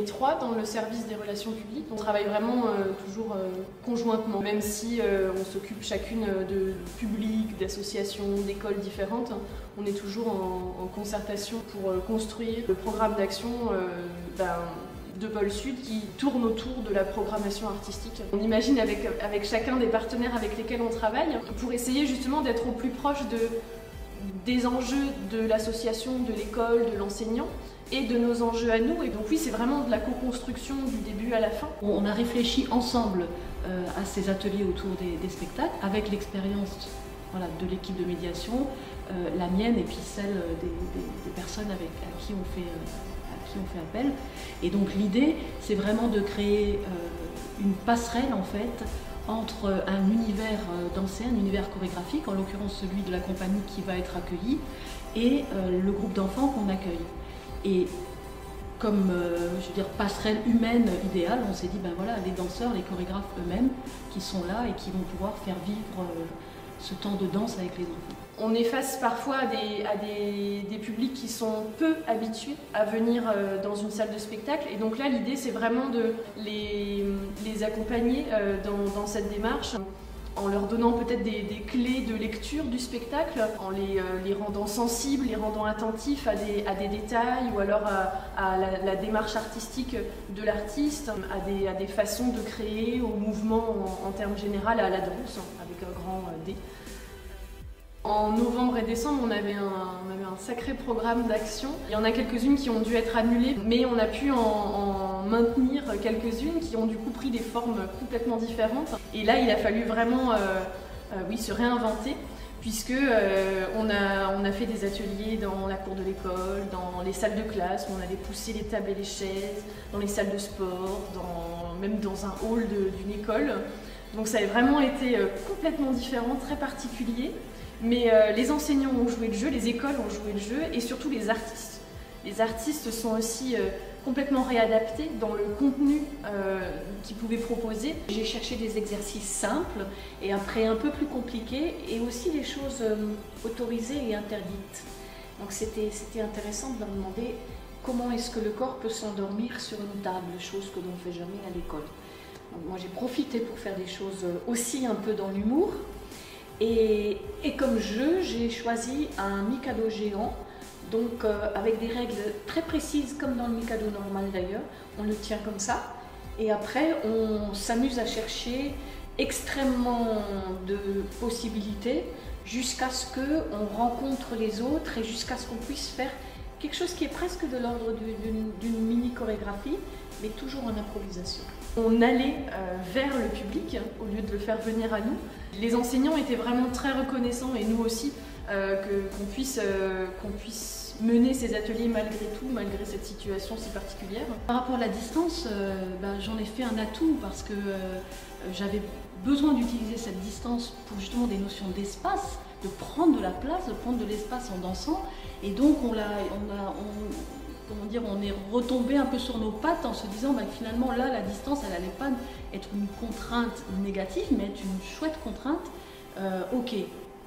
est 3 dans le service des relations publiques. On travaille vraiment toujours conjointement, même si on s'occupe chacune de publics, d'associations, d'écoles différentes. On est toujours en concertation pour construire le programme d'action de Pôle Sud qui tourne autour de la programmation artistique. On imagine avec chacun des partenaires avec lesquels on travaille pour essayer justement d'être au plus proche des enjeux de l'association, de l'école, de l'enseignant et de nos enjeux à nous. Et donc oui, c'est vraiment de la co-construction du début à la fin. On a réfléchi ensemble à ces ateliers autour des spectacles avec l'expérience de l'équipe de médiation, la mienne et puis celle des personnes à qui on fait appel. Et donc l'idée, c'est vraiment de créer une passerelle en fait entre un univers dansé, un univers chorégraphique, en l'occurrence celui de la compagnie qui va être accueillie, et le groupe d'enfants qu'on accueille. Et comme passerelle humaine idéale, on s'est dit les danseurs, les chorégraphes eux-mêmes qui sont là et qui vont pouvoir faire vivre ce temps de danse avec les enfants. On est face parfois à des publics qui sont peu habitués à venir dans une salle de spectacle. Et donc là, l'idée, c'est vraiment de les accompagner dans cette démarche, en leur donnant peut-être des clés de lecture du spectacle, en les rendant sensibles, les rendant attentifs à des détails, ou alors à la démarche artistique de l'artiste, à des façons de créer, au mouvement en termes généraux, à la danse, avec un grand D. En novembre et décembre, on avait un sacré programme d'action. Il y en a quelques-unes qui ont dû être annulées, mais on a pu en maintenir quelques-unes qui ont du coup pris des formes complètement différentes. Et là, il a fallu vraiment se réinventer, puisque on a fait des ateliers dans la cour de l'école, dans les salles de classe, où on allait pousser les tables et les chaises, dans les salles de sport, même dans un hall d'une école. Donc ça a vraiment été complètement différent, très particulier. Mais les enseignants ont joué le jeu, les écoles ont joué le jeu, et surtout les artistes. Les artistes sont aussi complètement réadaptés dans le contenu qu'ils pouvaient proposer. J'ai cherché des exercices simples et après un peu plus compliqués, et aussi des choses autorisées et interdites. Donc c'était intéressant de leur demander comment est-ce que le corps peut s'endormir sur une table, chose que l'on ne fait jamais à l'école. Donc moi j'ai profité pour faire des choses aussi un peu dans l'humour. Et comme jeu, j'ai choisi un Mikado géant, donc avec des règles très précises, comme dans le Mikado normal d'ailleurs. On le tient comme ça, et après on s'amuse à chercher extrêmement de possibilités jusqu'à ce qu'on rencontre les autres et jusqu'à ce qu'on puisse faire quelque chose qui est presque de l'ordre d'une mini-chorégraphie, mais toujours en improvisation. On allait vers le public au lieu de le faire venir à nous. Les enseignants étaient vraiment très reconnaissants, et nous aussi, qu'on puisse mener ces ateliers malgré tout, malgré cette situation si particulière. Par rapport à la distance, j'en ai fait un atout parce que j'avais besoin d'utiliser cette distance pour justement des notions d'espace, de prendre de la place, de prendre de l'espace en dansant, et donc on est retombé un peu sur nos pattes en se disant finalement là la distance elle n'allait pas être une contrainte négative mais être une chouette contrainte. Ok,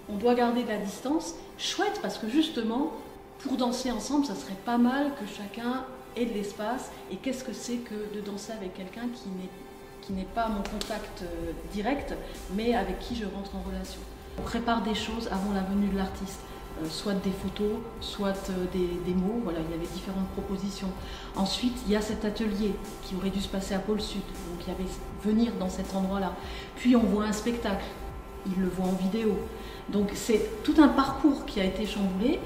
on doit garder de la distance, chouette, parce que justement pour danser ensemble ça serait pas mal que chacun ait de l'espace. Et qu'est-ce que c'est que de danser avec quelqu'un qui n'est pas mon contact direct mais avec qui je rentre en relation. On prépare des choses avant la venue de l'artiste. Soit des photos, soit des mots, voilà, il y avait différentes propositions. Ensuite, il y a cet atelier qui aurait dû se passer à Pôle Sud, donc il y avait venir dans cet endroit-là. Puis on voit un spectacle, il le voit en vidéo. Donc c'est tout un parcours qui a été chamboulé.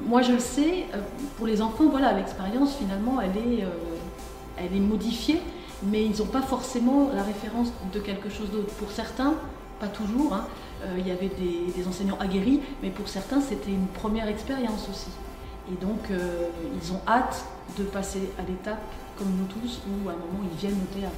Moi je le sais, pour les enfants, voilà, l'expérience finalement elle est modifiée, mais ils n'ont pas forcément la référence de quelque chose d'autre. Pour certains, pas toujours, hein. Il y avait des enseignants aguerris, mais pour certains c'était une première expérience aussi. Et donc ils ont hâte de passer à l'étape, comme nous tous, où à un moment ils viennent au théâtre.